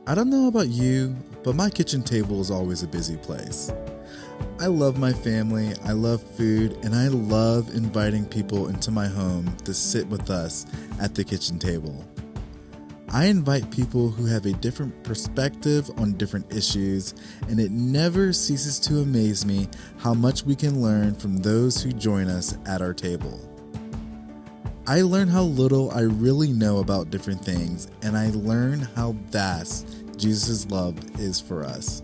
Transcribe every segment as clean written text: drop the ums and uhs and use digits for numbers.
I don't know about you, but my kitchen table is always a busy place. I love my family, I love food, and I love inviting people into my home to sit with us at the kitchen table. I invite people who have a different perspective on different issues, and it never ceases to amaze me how much we can learn from those who join us at our table. I learn how little I really know about different things, and I learn how vast Jesus' love is for us.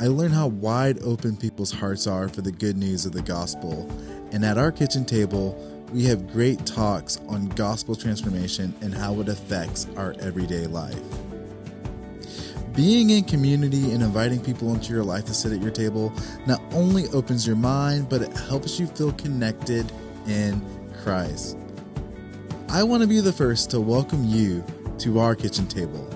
I learn how wide open people's hearts are for the good news of the gospel, and at our kitchen table, we have great talks on gospel transformation and how it affects our everyday life. Being in community and inviting people into your life to sit at your table not only opens your mind, but it helps you feel connected in Christ. I want to be the first to welcome you to our kitchen table.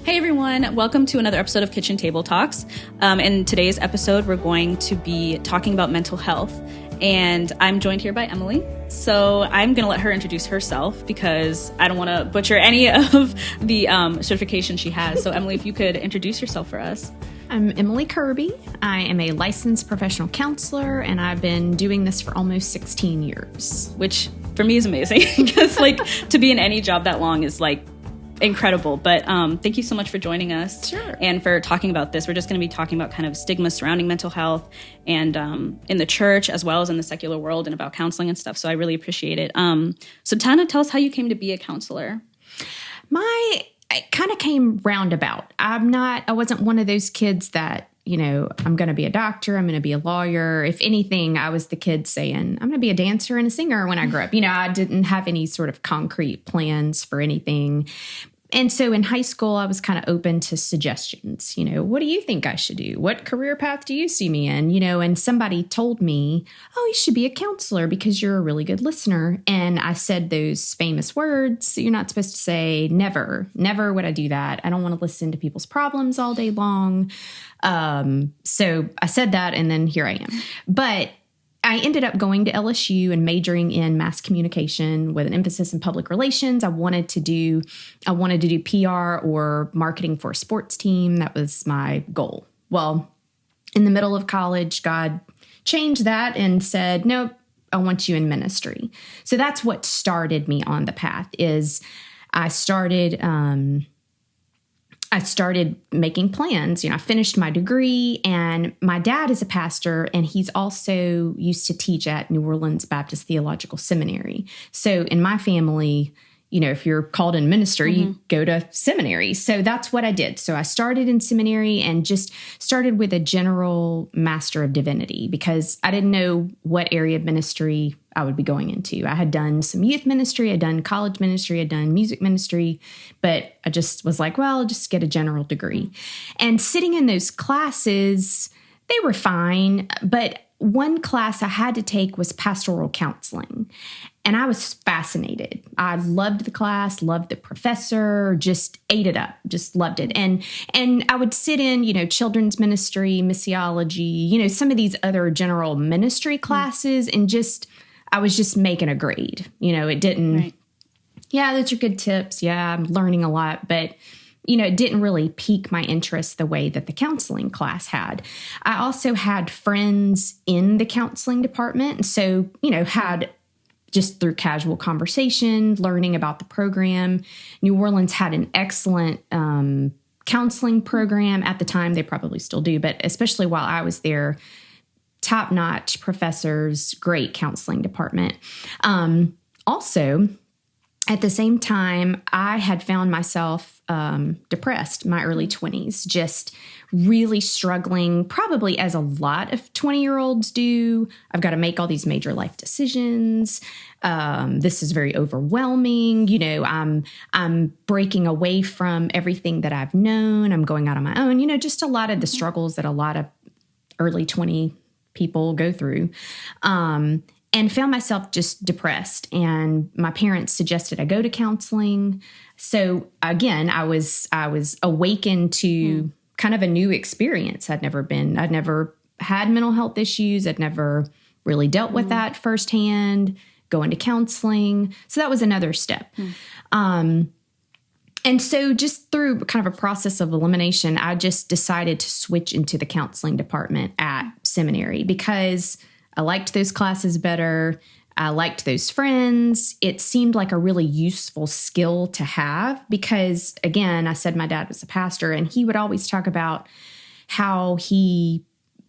Hey everyone, welcome to another episode of Kitchen Table Talks. In today's episode, we're going to be talking about mental health, and I'm joined here by Emily. So I'm going to let her introduce herself because I don't want to butcher any of the certification she has. So Emily, if you could introduce yourself for us. I'm Emily Kirby. I am a licensed professional counselor, and I've been doing this for almost 16 years. Which for me is amazing because to be in any job that long is incredible. But thank you so much for joining us. Sure. And for talking about this. We're just going to be talking about kind of stigma surrounding mental health and in the church as well as in the secular world and about counseling and stuff. So I really appreciate it. So Tana, tell us how you came to be a counselor. It kind of came roundabout. I wasn't one of those kids that, I'm going to be a doctor, I'm going to be a lawyer. If anything, I was the kid saying, I'm going to be a dancer and a singer when I grew up. I didn't have any sort of concrete plans for anything. And so in high school, I was kind of open to suggestions. What do you think I should do? What career path do you see me in? And somebody told me, oh, you should be a counselor because you're a really good listener. And I said those famous words that you're not supposed to say, never would I do that. I don't want to listen to people's problems all day long. So I said that, and then here I am. But I ended up going to LSU and majoring in mass communication with an emphasis in public relations. I wanted to do PR or marketing for a sports team. That was my goal. Well, in the middle of college, God changed that and said, nope, I want you in ministry. So that's what started me on the path. I started making plans. I finished my degree, and my dad is a pastor, and he's also used to teach at New Orleans Baptist Theological Seminary. So in my family, if you're called in ministry, you go to seminary. So that's what I did. So I started in seminary and just started with a general Master of Divinity because I didn't know what area of ministry I would be going into. I had done some youth ministry, I'd done college ministry, I'd done music ministry, but I just was like, well, I'll just get a general degree. And sitting in those classes, they were fine, but one class I had to take was pastoral counseling. And I was fascinated. I loved the class, loved the professor, just ate it up, just loved it. And I would sit in, children's ministry, missiology, some of these other general ministry classes, and I was just making a grade. It didn't, right. Yeah, those are good tips. Yeah, I'm learning a lot, but it didn't really pique my interest the way that the counseling class had. I also had friends in the counseling department. So, had just through casual conversation, learning about the program. New Orleans had an excellent counseling program at the time. They probably still do, but especially while I was there, top-notch professors, great counseling department. Also, at the same time, I had found myself depressed in my early 20s, just really struggling, probably as a lot of 20-year-olds do. I've got to make all these major life decisions. This is very overwhelming. I'm breaking away from everything that I've known. I'm going out on my own. Just a lot of the struggles that a lot of early 20 people go through. And found myself just depressed. And my parents suggested I go to counseling. So again, I was awakened to kind of a new experience. I'd never had mental health issues. I'd never really dealt with that firsthand, go into counseling. So that was another step. And so just through kind of a process of elimination, I just decided to switch into the counseling department at seminary because I liked those classes better. I liked those friends. It seemed like a really useful skill to have because, again, I said my dad was a pastor, and he would always talk about how he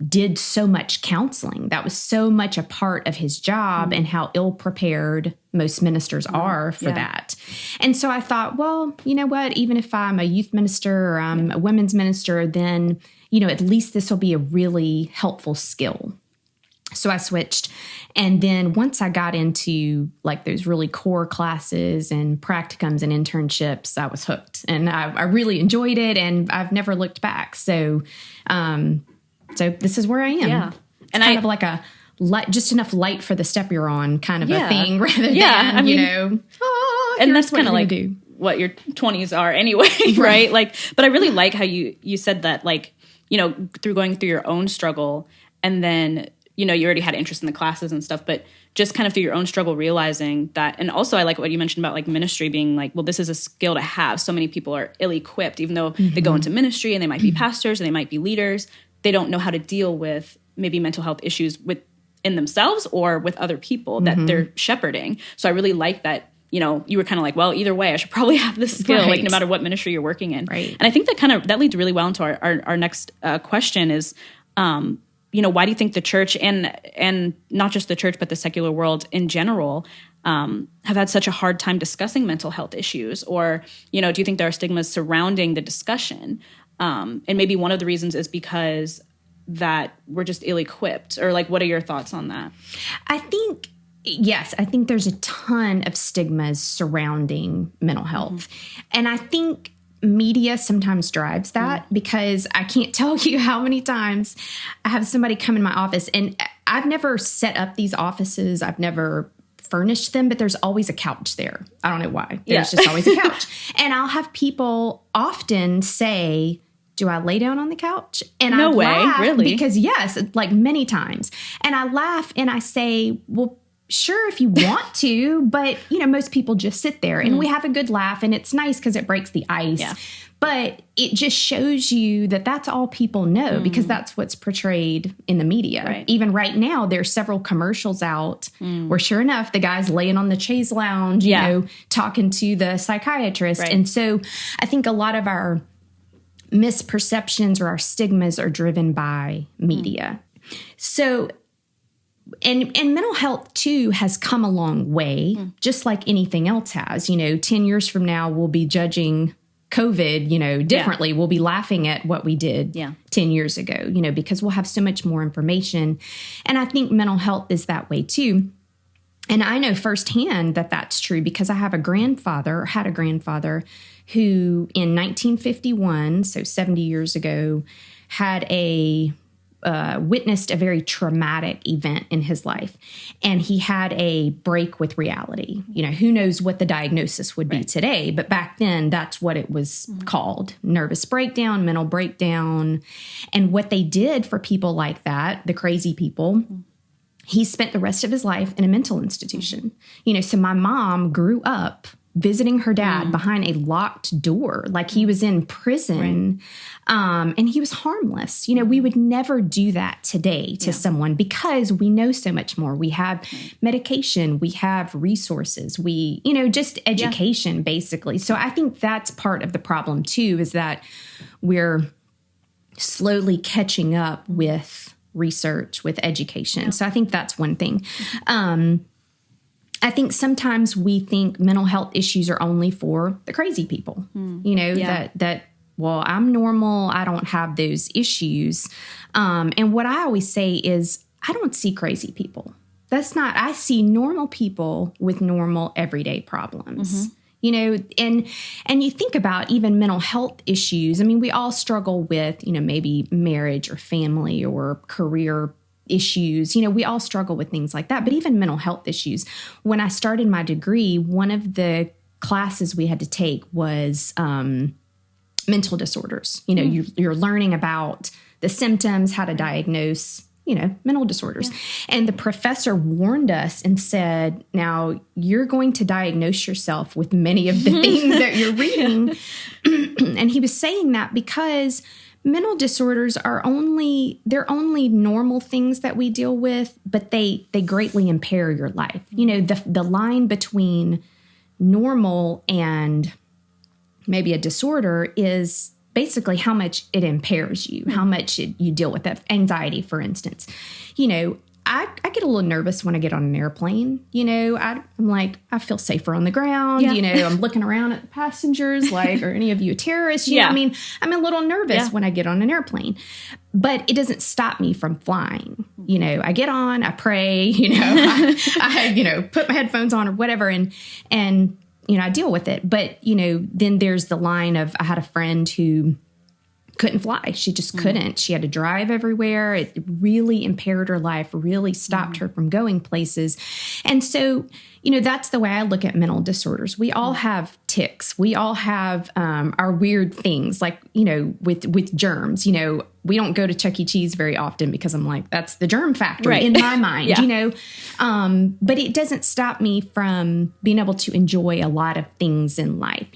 did so much counseling. That was so much a part of his job, and how ill-prepared most ministers are for that. And so I thought, well, you know what? Even if I'm a youth minister or I'm a women's minister, then, at least this will be a really helpful skill. So I switched. And then once I got into like those really core classes and practicums and internships, I was hooked, and I really enjoyed it, and I've never looked back. So, so this is where I am. Yeah. And kind of like a light, just enough light for the step you're on kind of a thing rather than, and that's kind of like what your 20s are anyway, right? Like, but I really like how you said that, like, through going through your own struggle, and then, you already had interest in the classes and stuff, but just kind of through your own struggle, realizing that. And also I like what you mentioned about like ministry being like, well, this is a skill to have. So many people are ill-equipped, even though they go into ministry and they might be pastors and they might be leaders. They don't know how to deal with maybe mental health issues in themselves or with other people that they're shepherding. So I really like that, you were kind of like, well, either way, I should probably have this skill, like no matter what ministry you're working in. Right. And I think that leads really well into our next question is, why do you think the church and not just the church, but the secular world in general have had such a hard time discussing mental health issues? Or, do you think there are stigmas surrounding the discussion? And maybe one of the reasons is because that we're just ill-equipped, or like, what are your thoughts on that? I think there's a ton of stigmas surrounding mental health. And I think media sometimes drives that because I can't tell you how many times I have somebody come in my office, and I've never set up these offices. I've never furnished them, but there's always a couch there. I don't know why. There's just always a couch. And I'll have people often say, do I lay down on the couch? And no I way, laugh really? Because yes, like many times. And I laugh and I say, well, sure, if you want to, but most people just sit there and we have a good laugh, and it's nice because it breaks the ice. Yeah. But it just shows you that that's all people know because that's what's portrayed in the media. Right. Even right now, there's several commercials out where sure enough, the guy's laying on the chaise lounge, you know, talking to the psychiatrist. Right. And so I think a lot of our misperceptions or our stigmas are driven by media. So, and mental health too has come a long way, just like anything else has. 10 years from now, we'll be judging COVID, differently. We'll be laughing at what we did 10 years ago, because we'll have so much more information. And I think mental health is that way too. And I know firsthand that that's true because I had a grandfather who in 1951, so 70 years ago, had witnessed a very traumatic event in his life. And he had a break with reality. Who knows what the diagnosis would be today, but back then that's what it was called. Nervous breakdown, mental breakdown. And what they did for people like that, the crazy people, he spent the rest of his life in a mental institution. So my mom grew up visiting her dad behind a locked door, like he was in prison, and he was harmless. We would never do that today to someone because we know so much more. We have medication, we have resources, we, just education basically. So I think that's part of the problem too, is that we're slowly catching up with research, with education. So I think that's one thing. I think sometimes we think mental health issues are only for the crazy people, that, well, I'm normal. I don't have those issues. And what I always say is I don't see crazy people. I see normal people with normal everyday problems. And you think about even mental health issues. I mean, we all struggle with, maybe marriage or family or career issues. We all struggle with things like that, but even mental health issues. When I started my degree, one of the classes we had to take was mental disorders. You're learning about the symptoms, how to diagnose mental disorders. And the professor warned us and said, now you're going to diagnose yourself with many of the things that you're reading. And he was saying that because mental disorders they're only normal things that we deal with, but they greatly impair your life. The line between normal and maybe a disorder is basically how much it impairs you, how much you deal with that. Anxiety, for instance. I get a little nervous when I get on an airplane. I'm like, I feel safer on the ground. Yeah. I'm looking around at the passengers, like, are any of you terrorists? You know what I mean? I'm a little nervous when I get on an airplane, but it doesn't stop me from flying. I get on, I pray, I put my headphones on or whatever, and I deal with it. But, then there's the line of, I had a friend who couldn't fly. She just couldn't. She had to drive everywhere. It really impaired her life, really stopped her from going places. And so, that's the way I look at mental disorders. We all have tics. We all have our weird things, like, with germs. We don't go to Chuck E. Cheese very often because I'm like, that's the germ factory in my mind, but it doesn't stop me from being able to enjoy a lot of things in life,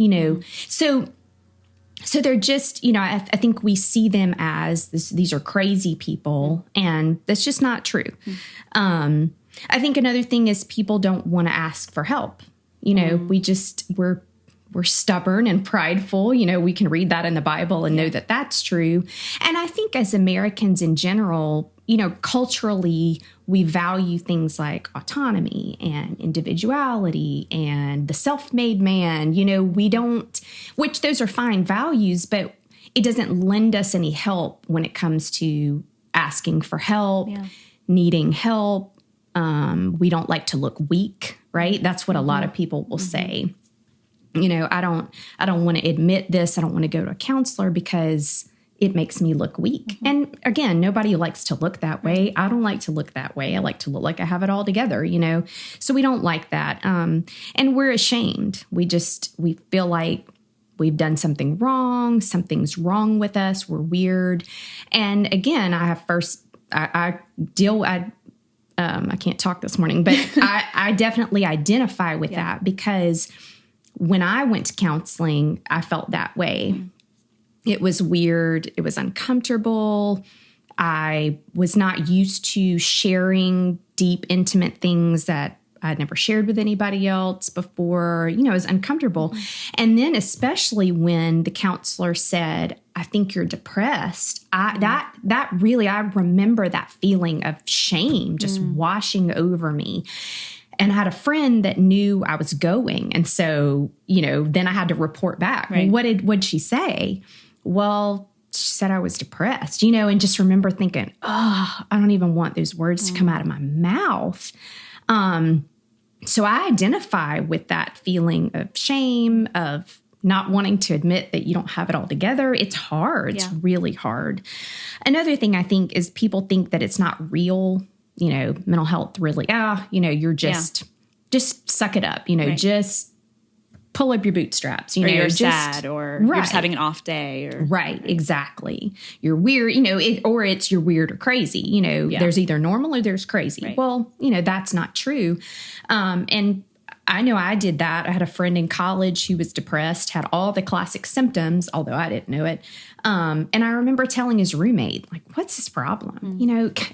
So they're just, I think we see them as these are crazy people, and that's just not true. I think another thing is people don't want to ask for help. We're stubborn and prideful. We can read that in the Bible and know that that's true. And I think as Americans in general, culturally, we value things like autonomy and individuality and the self-made man. We don't, which those are fine values, but it doesn't lend us any help when it comes to asking for help, needing help. We don't like to look weak, right? That's what a lot of people will say. I don't want to admit this. I don't want to go to a counselor because it makes me look weak. And again, nobody likes to look that way. I don't like to look that way. I like to look like I have it all together, So we don't like that. And we're ashamed. We feel like we've done something wrong. Something's wrong with us. We're weird. And again, I can't talk this morning, but I definitely identify with that because when I went to counseling, I felt that way. It was weird. It was uncomfortable. I was not used to sharing deep, intimate things that I'd never shared with anybody else before. It was uncomfortable. And then especially when the counselor said, I think you're depressed. I remember that feeling of shame just washing over me. And I had a friend that knew I was going. And so, then I had to report back. Right. Well, what'd she say? Well, she said I was depressed, and just remember thinking, I don't even want those words to come out of my mouth. So I identify with that feeling of shame, of not wanting to admit that you don't have it all together. It's hard. It's really hard. Another thing I think is people think that it's not real. Mental health really, you're just suck it up, just pull up your bootstraps, or you're sad, or you're just having an off day. Right, exactly. You're weird, or it's you're weird or crazy. There's either normal or there's crazy. Right. Well, that's not true. And I know I did that. I had a friend in college who was depressed, had all the classic symptoms, although I didn't know it. And I remember telling his roommate, like, what's his problem?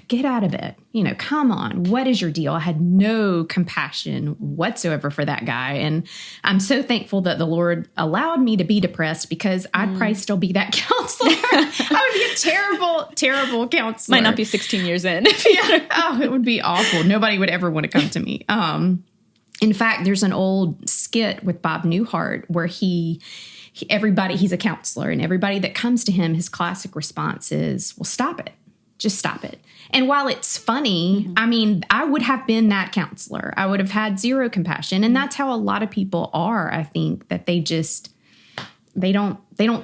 Get out of it. Come on. What is your deal? I had no compassion whatsoever for that guy. And I'm so thankful that the Lord allowed me to be depressed because I'd probably still be that counselor. I would be a terrible, terrible counselor. Might not be 16 years in. Oh, it would be awful. Nobody would ever want to come to me. In fact, there's an old skit with Bob Newhart where he's a counselor, and everybody that comes to him, his classic response is, well, stop it. Just stop it. And while it's funny, I mean, I would have been that counselor. I would have had zero compassion. And that's how a lot of people are, I think, that they don't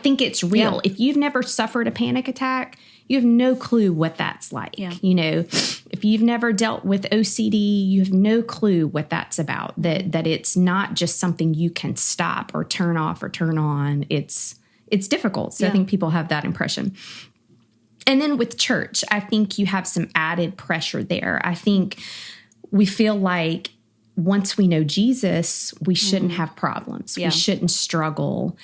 think it's real. Yeah. If you've never suffered a panic attack, you have no clue what that's like. Yeah. If you've never dealt with OCD, you have no clue what that's about, that it's not just something you can stop or turn off or turn on. It's difficult. So I think people have that impression. And then with church, I think you have some added pressure there. I think we feel like once we know Jesus, we shouldn't have problems. Yeah. We shouldn't struggle.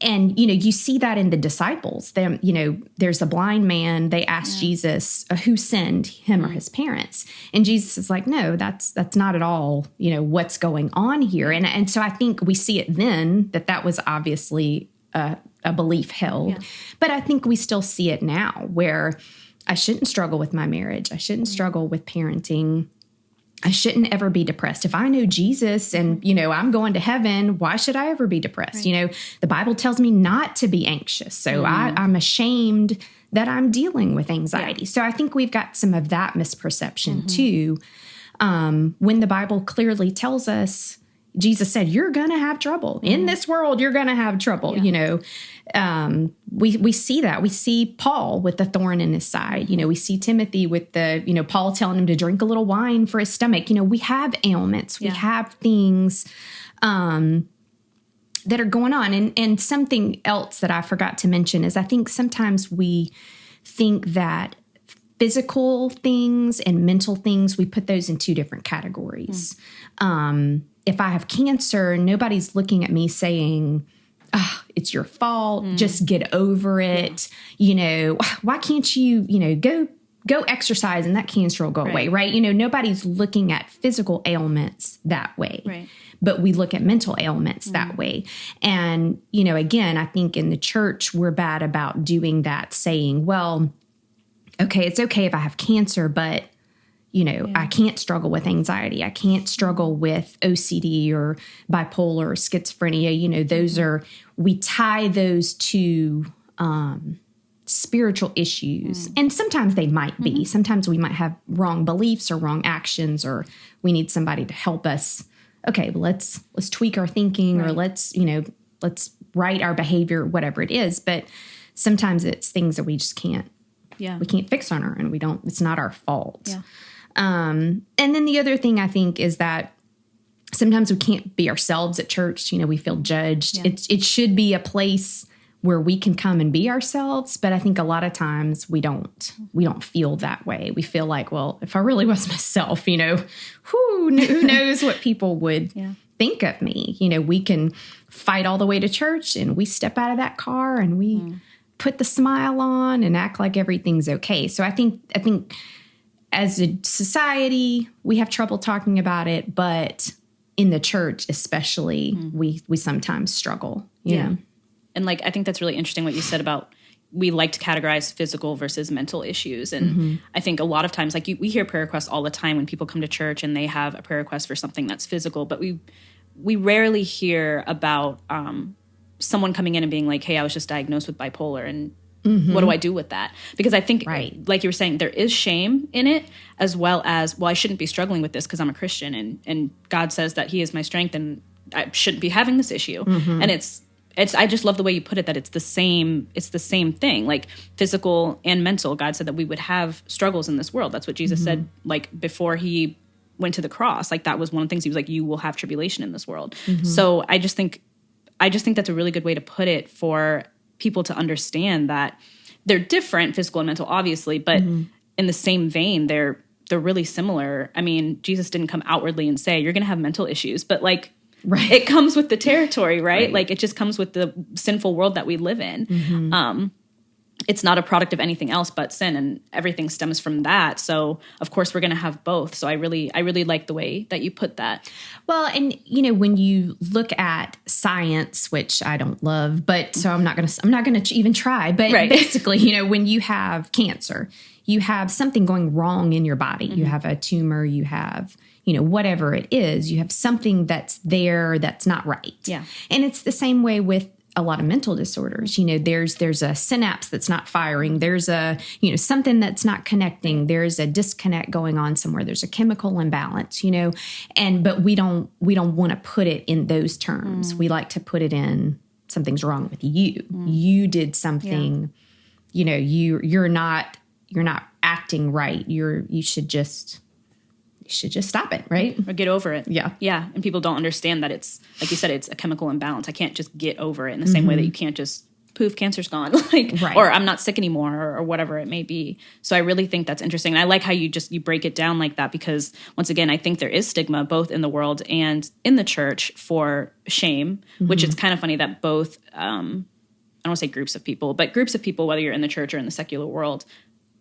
And, you see that in the disciples. There's a blind man. They ask Jesus who sinned, him or his parents. And Jesus is like, no, that's not at all, what's going on here. And so I think we see it then that was obviously a belief held. Yeah. But I think we still see it now where I shouldn't struggle with my marriage. I shouldn't struggle with parenting. I shouldn't ever be depressed. If I know Jesus and, I'm going to heaven, why should I ever be depressed? Right. The Bible tells me not to be anxious. So I'm ashamed that I'm dealing with anxiety. Yeah. So I think we've got some of that misperception too. When the Bible clearly tells us, Jesus said, you're going to have trouble. In this world, you're going to have trouble. Yeah. We see that. We see Paul with the thorn in his side. We see Timothy with the, Paul telling him to drink a little wine for his stomach. We have ailments. We have things that are going on. And something else that I forgot to mention is I think sometimes we think that physical things and mental things, we put those in two different categories. If I have cancer, nobody's looking at me saying, it's your fault. Just get over it. Why can't you, go exercise and that cancer will go away, right? Nobody's looking at physical ailments that way. Right. But we look at mental ailments that way. And, again, I think in the church, we're bad about doing that, saying, well, okay, it's okay if I have cancer, but I can't struggle with anxiety. I can't struggle with OCD or bipolar or schizophrenia. Those are, we tie those to spiritual issues. And sometimes they might be. Sometimes we might have wrong beliefs or wrong actions, or we need somebody to help us. Okay, well, let's tweak our thinking or let's right our behavior, whatever it is. But sometimes it's things that we just can't. Yeah. We can't fix on our own. It's not our fault. Yeah. And then the other thing I think is that sometimes we can't be ourselves at church. We feel judged. Yeah. It should be a place where we can come and be ourselves. But I think a lot of times we don't feel that way. We feel like, well, if I really was myself, who knows what people would think of me? We can fight all the way to church and we step out of that car and we put the smile on and act like everything's okay. So I think as a society, we have trouble talking about it, but in the church especially, we sometimes struggle. You know? And I think that's really interesting what you said about we like to categorize physical versus mental issues. And I think a lot of times, we hear prayer requests all the time when people come to church and they have a prayer request for something that's physical, but we rarely hear about someone coming in and being like, hey, I was just diagnosed with bipolar and what do I do with that? Because I think, like you were saying, there is shame in it, as well as, well, I shouldn't be struggling with this because I'm a Christian and God says that he is my strength and I shouldn't be having this issue. And it's I just love the way you put it, that it's the same thing, like physical and mental. God said that we would have struggles in this world. That's what Jesus said, before he went to the cross. That was one of the things he was like, you will have tribulation in this world. So I just think that's a really good way to put it for people to understand that they're different, physical and mental, obviously, but in the same vein, they're really similar. I mean, Jesus didn't come outwardly and say, you're going to have mental issues, but it comes with the territory, right? It just comes with the sinful world that we live in. It's not a product of anything else but sin, and everything stems from that. So of course we're going to have both. So I really like the way that you put that. Well, and when you look at science, which I don't love, but so I'm not going to even try, but basically, when you have cancer, you have something going wrong in your body. You have a tumor, you have, whatever it is, you have something that's there that's not right. Yeah. And it's the same way with a lot of mental disorders. There's a synapse that's not firing. There's a, something that's not connecting. There's a disconnect going on somewhere. There's a chemical imbalance, but we don't want to put it in those terms. We like to put it in something's wrong with you. You did something, you're not acting right. You should just stop it, right? Or get over it. Yeah. Yeah. And people don't understand that it's, like you said, it's a chemical imbalance. I can't just get over it in the same way that you can't just poof, cancer's gone, like, Right. or I'm not sick anymore, or whatever it may be. So I really think that's interesting. And I like how you break it down like that, because once again, I think there is stigma both in the world and in the church for shame, which it's kind of funny that both, I don't want to say groups of people, but groups of people, whether you're in the church or in the secular world,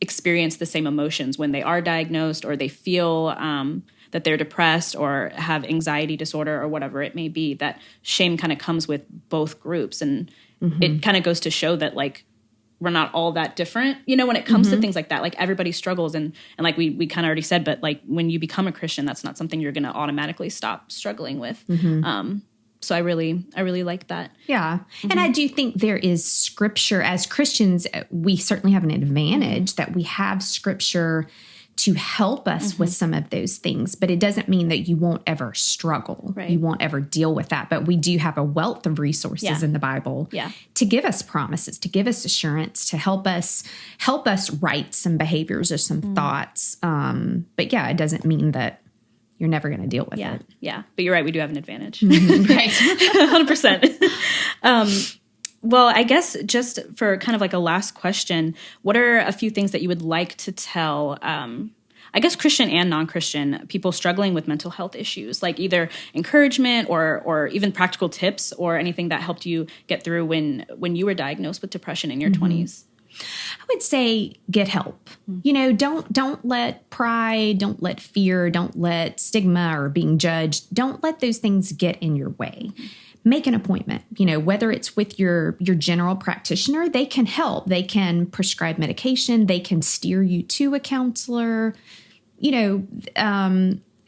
experience the same emotions when they are diagnosed, or they feel that they're depressed or have anxiety disorder or whatever it may be. That shame kind of comes with both groups. And it kind of goes to show that, like, we're not all that different, when it comes to things like that. Like, everybody struggles. And like we kind of already said, but like, when you become a Christian, that's not something you're going to automatically stop struggling with. So I really like that. Yeah. And I do think there is scripture. As Christians, we certainly have an advantage that we have scripture to help us with some of those things, but it doesn't mean that you won't ever struggle. Right. You won't ever deal with that. But we do have a wealth of resources in the Bible to give us promises, to give us assurance, to help us right some behaviors or some thoughts. But yeah, it doesn't mean that you're never going to deal with it. Yeah. But you're right. We do have an advantage. Right. 100%. Well, I guess just for kind of like a last question, what are a few things that you would like to tell, I guess, Christian and non-Christian people struggling with mental health issues, like either encouragement or even practical tips or anything that helped you get through when you were diagnosed with depression in your 20s? I would say get help. Don't let pride, don't let fear, don't let stigma or being judged, don't let those things get in your way. Make an appointment, whether it's with your general practitioner, they can help. They can prescribe medication. They can steer you to a counselor,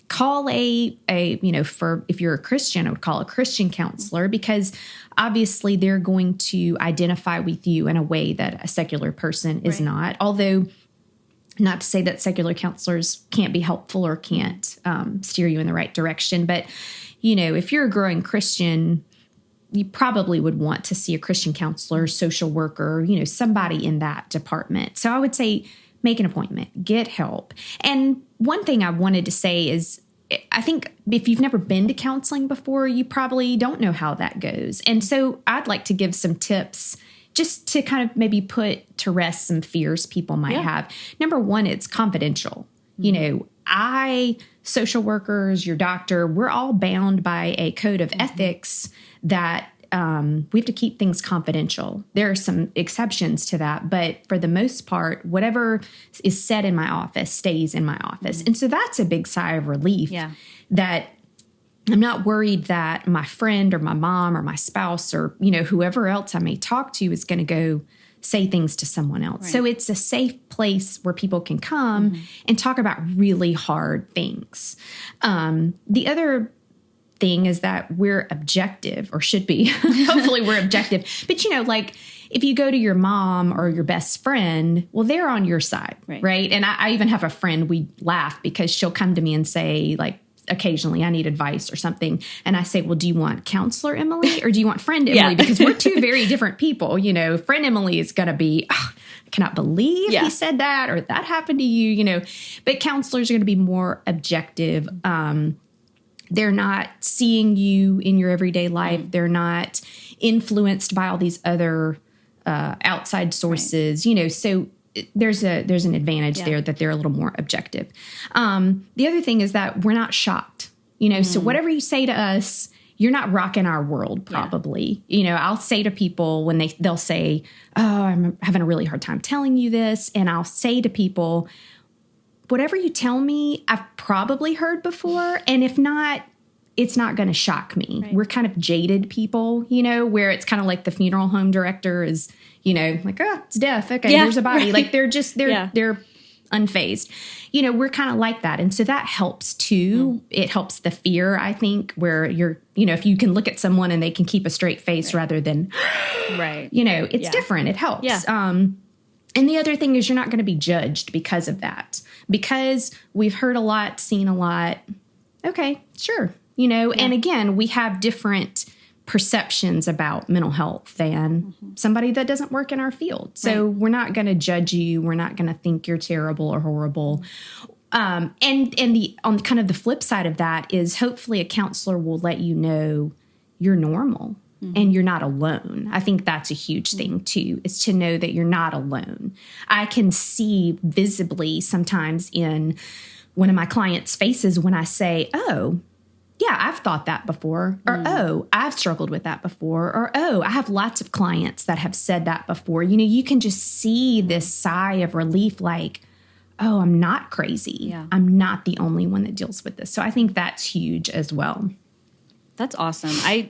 call for, if you're a Christian, I would call a Christian counselor, because obviously they're going to identify with you in a way that a secular person is not. Although, not to say that secular counselors can't be helpful or can't steer you in the right direction, but if you're a growing Christian, you probably would want to see a Christian counselor, social worker, somebody in that department. So I would say make an appointment, get help. And one thing I wanted to say is, I think if you've never been to counseling before, you probably don't know how that goes. And so I'd like to give some tips just to kind of maybe put to rest some fears people might have. Number one, it's confidential. Social workers, your doctor, we're all bound by a code of ethics that we have to keep things confidential. There are some exceptions to that, but for the most part, whatever is said in my office stays in my office. And so that's a big sigh of relief that I'm not worried that my friend or my mom or my spouse or, whoever else I may talk to is going to go say things to someone else. Right. So it's a safe place where people can come and talk about really hard things. The other thing is that we're objective, or should be. Hopefully we're objective. But, like if you go to your mom or your best friend, well, they're on your side, right? And I even have a friend, we laugh because she'll come to me and say, like, occasionally I need advice or something. And I say, well, do you want counselor Emily or do you want friend Emily? Because we're two very different people. Friend Emily is going to be, I cannot believe he said that or that happened to you, but counselors are going to be more objective. They're not seeing you in your everyday life. They're not influenced by all these other outside sources, so there's an advantage there that they're a little more objective. The other thing is that we're not shocked, so whatever you say to us, you're not rocking our world probably. I'll say to people when they'll say, oh, I'm having a really hard time telling you this. And I'll say to people, whatever you tell me, I've probably heard before. And if not, it's not going to shock me. Right. We're kind of jaded people, where it's kind of like the funeral home director is, like, oh, it's death. Okay, here's a body. Like they're unfazed. We're kind of like that. And so that helps too. It helps the fear, I think, where you're, if you can look at someone and they can keep a straight face rather than, it's different. It helps. Yeah. And the other thing is you're not going to be judged because of that, because we've heard a lot, seen a lot. Okay, sure. And again, we have different perceptions about mental health than somebody that doesn't work in our field. So we're not going to judge you. We're not going to think you're terrible or horrible. And on kind of the flip side of that is hopefully a counselor will let you know you're normal. and you're not alone. I think that's a huge thing too, is to know that you're not alone. I can see visibly sometimes in one of my clients' faces when I say, oh, yeah, I've thought that before, or, oh, I've struggled with that before, or, oh, I have lots of clients that have said that before. You know, you can just see this sigh of relief, like, oh, I'm not crazy. Yeah. I'm not the only one that deals with this. So I think that's huge as well. That's awesome. I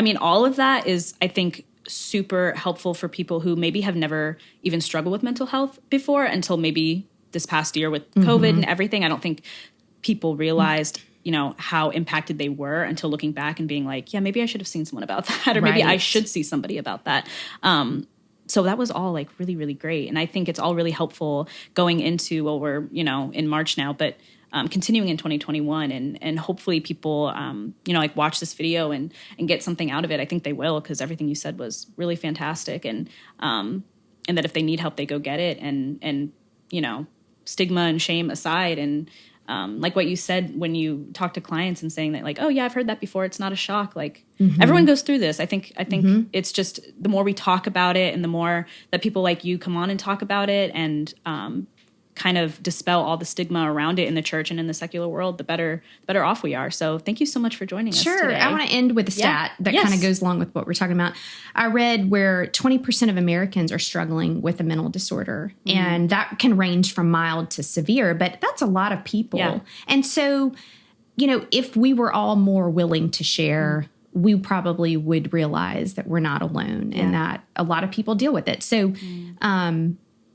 mean, all of that is, I think, super helpful for people who maybe have never even struggled with mental health before until maybe this past year with COVID and everything. I don't think people realized, you know, how impacted they were until looking back and being like, yeah, maybe I should have seen someone about that, or maybe I should see somebody about that. So that was all like really, really great. And I think it's all really helpful going into, well, we're, you know, in March now, but continuing in 2021, and hopefully people, you know, like watch this video and get something out of it. I think they will, because everything you said was really fantastic. And that if they need help, they go get it. And, you know, stigma and shame aside. And like what you said when you talk to clients and saying that, like, oh yeah, I've heard that before. It's not a shock. Like everyone goes through this. I think it's just the more we talk about it and the more that people like you come on and talk about it and kind of dispel all the stigma around it in the church and in the secular world, the better off we are. So thank you so much for joining us today. I want to end with a stat that kind of goes along with what we're talking about. I read where 20% of Americans are struggling with a mental disorder, and that can range from mild to severe, but that's a lot of people. Yeah. And so, you know, if we were all more willing to share, we probably would realize that we're not alone and that a lot of people deal with it. So,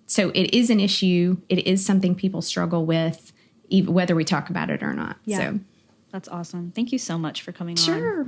so it is an issue. It is something people struggle with, even whether we talk about it or not. Yeah. So that's awesome. Thank you so much for coming on. Sure.